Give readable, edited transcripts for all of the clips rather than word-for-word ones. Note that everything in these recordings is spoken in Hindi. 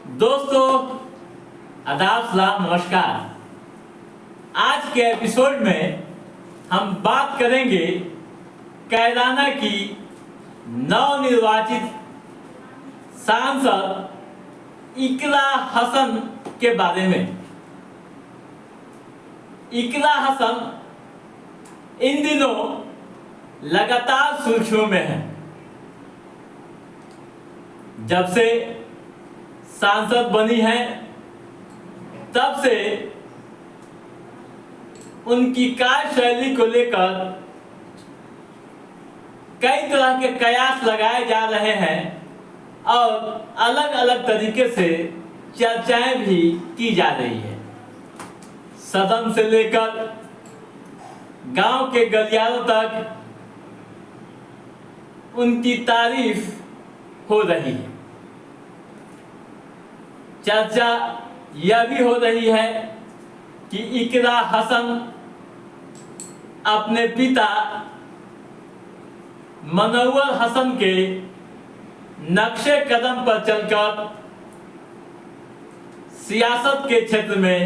दोस्तों, आदाब, सलाम, नमस्कार। आज के एपिसोड में हम बात करेंगे कैराना की नवनिर्वाचित सांसद इकरा हसन के बारे में। इकरा हसन इन दिनों लगातार सुर्खियों में है। जब से सांसद बनी है तब से उनकी कार्यशैली को लेकर कई तरह के कयास लगाए जा रहे हैं और अलग अलग तरीके से चर्चाएं भी की जा रही है। सदन से लेकर गांव के गलियारों तक उनकी तारीफ हो रही है। चर्चा यह भी हो रही है कि इकरा हसन अपने पिता मनव्वर हसन के नक्शे कदम पर चलकर सियासत के क्षेत्र में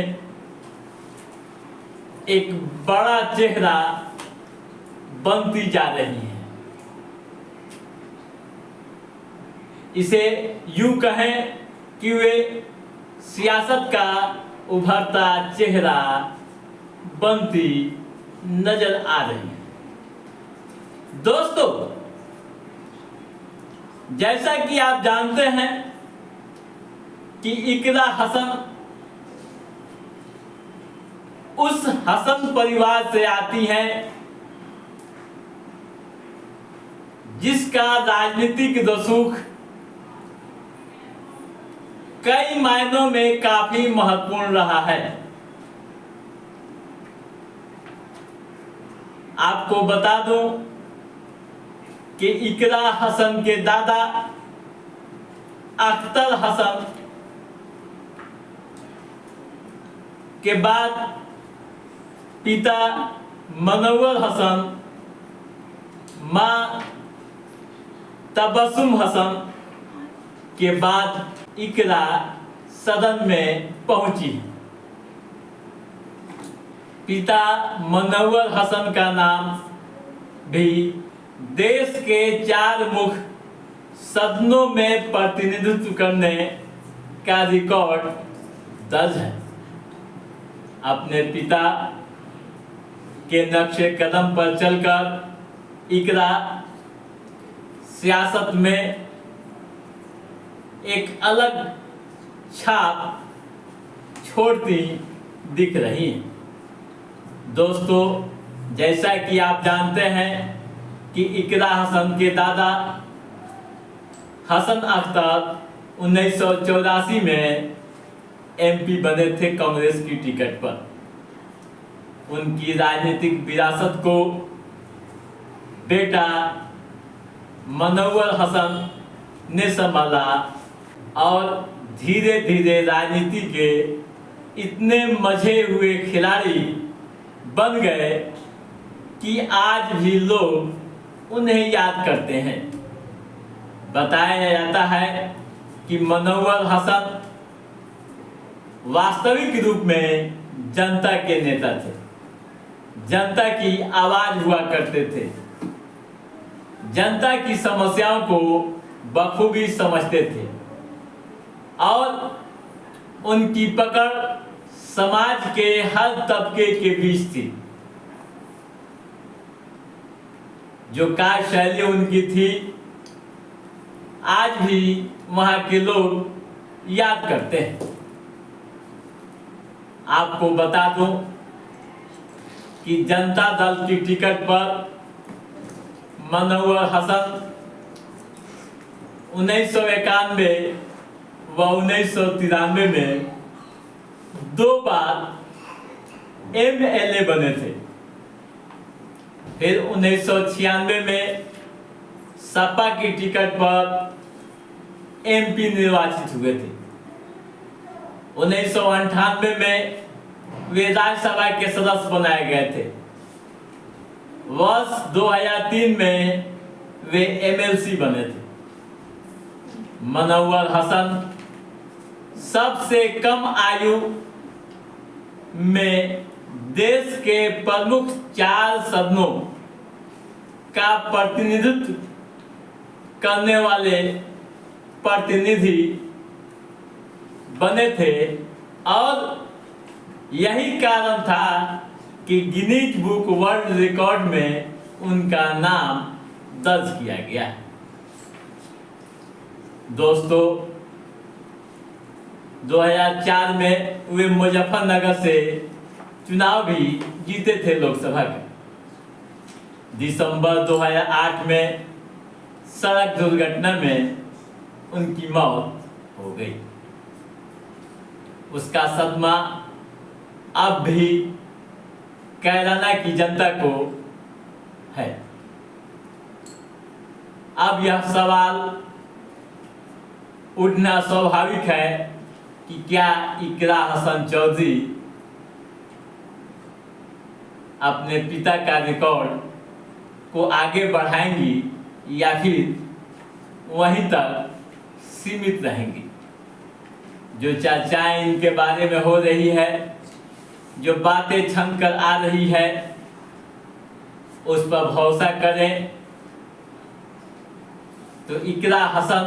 एक बड़ा चेहरा बनती जा रही है। इसे यूं कहें कि वे सियासत का उभरता चेहरा बनती नजर आ रही है। दोस्तों, जैसा कि आप जानते हैं कि इकरा हसन उस हसन परिवार से आती हैं जिसका राजनीतिक रसूख कई मायनों में काफी महत्वपूर्ण रहा है। आपको बता दूं कि इकरा हसन के दादा अख्तर हसन के बाद पिता मनव्वर हसन, मां तबस्सुम हसन के बाद इकरा सदन में पहुंची। पिता मनव्वर हसन का नाम भी देश के 4 मुख्य सदनों में प्रतिनिधित्व करने का रिकॉर्ड दर्ज है। अपने पिता के नक्शे कदम पर चलकर इकरा सियासत में एक अलग छाप छोड़ती दिख रही है। दोस्तों, जैसा कि आप जानते हैं कि इकरा हसन के दादा हसन अख्तर 1984 में एमपी बने थे कांग्रेस की टिकट पर। उनकी राजनीतिक विरासत को बेटा मनव्वर हसन ने संभाला और धीरे धीरे राजनीति के इतने मजे हुए खिलाड़ी बन गए कि आज भी लोग उन्हें याद करते हैं। बताया जाता है कि मनव्वर हसन वास्तविक रूप में जनता के नेता थे, जनता की आवाज हुआ करते थे, जनता की समस्याओं को बखूबी समझते थे और उनकी पकड़ समाज के हर तबके के बीच थी। जो कार्यशैली उनकी थी आज भी वहां के लोग याद करते हैं। आपको बता दूं कि जनता दल की टिकट पर मनव्वर हसन 1991 व 1993 में 2 बार एमएलए बने थे। फिर 1996 में सपा की टिकट पर एमपी निर्वाचित हुए थे। 1998 में वे राज्यसभा के सदस्य बनाए गए थे। वर्ष 2003 में वे एमएलसी बने थे। मनव्वर हसन सबसे कम आयु में देश के प्रमुख 4 सदनों का प्रतिनिधित्व करने वाले प्रतिनिधि बने थे और यही कारण था कि गिनीज बुक वर्ल्ड रिकॉर्ड में उनका नाम दर्ज किया गया। दोस्तों, 2004 में वे मुजफ्फरनगर से चुनाव भी जीते थे लोकसभा के। दिसंबर 2008 में सड़क दुर्घटना में उनकी मौत हो गई। उसका सदमा अब भी कैराना की जनता को है। अब यह सवाल उठना स्वाभाविक है कि क्या इकरा हसन चौधरी अपने पिता का रिकॉर्ड को आगे बढ़ाएंगी या फिर वहीं तक सीमित रहेंगी। जो चर्चाएं इनके बारे में हो रही है, जो बातें छन कर आ रही है, उस पर भरोसा करें तो इकरा हसन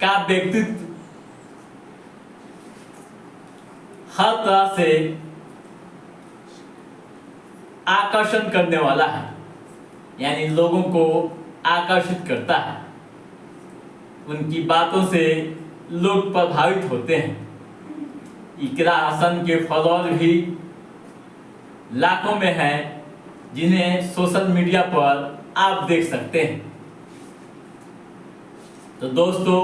का व्यक्तित्व हर तरह से आकर्षण करने वाला है, यानी लोगों को आकर्षित करता है। उनकी बातों से लोग प्रभावित होते हैं। इकरा हसन के फॉलोअर भी लाखों में हैं, जिन्हें सोशल मीडिया पर आप देख सकते हैं। तो दोस्तों,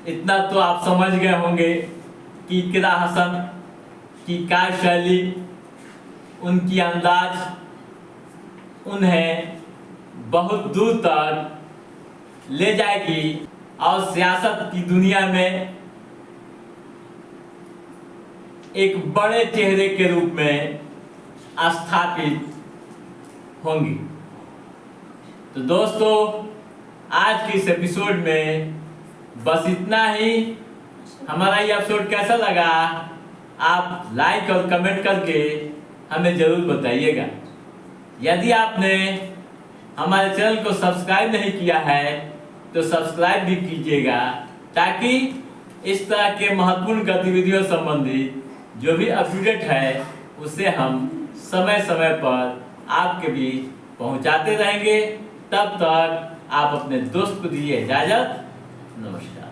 इतना तो आप समझ गए होंगे कि इकरा हसन की कार्यशैली, उनकी अंदाज उन्हें बहुत दूर तक ले जाएगी और सियासत की दुनिया में एक बड़े चेहरे के रूप में स्थापित होंगी। तो दोस्तों, आज के इस एपिसोड में बस इतना ही। हमारा ये एपिसोड कैसा लगा आप लाइक और कमेंट करके हमें ज़रूर बताइएगा। यदि आपने हमारे चैनल को सब्सक्राइब नहीं किया है तो सब्सक्राइब भी कीजिएगा, ताकि इस तरह के महत्वपूर्ण गतिविधियों संबंधी जो भी अपडेट है उसे हम समय समय पर आपके बीच पहुंचाते रहेंगे। तब तक आप अपने दोस्त को दीजिए इजाज़त। नमस्कार।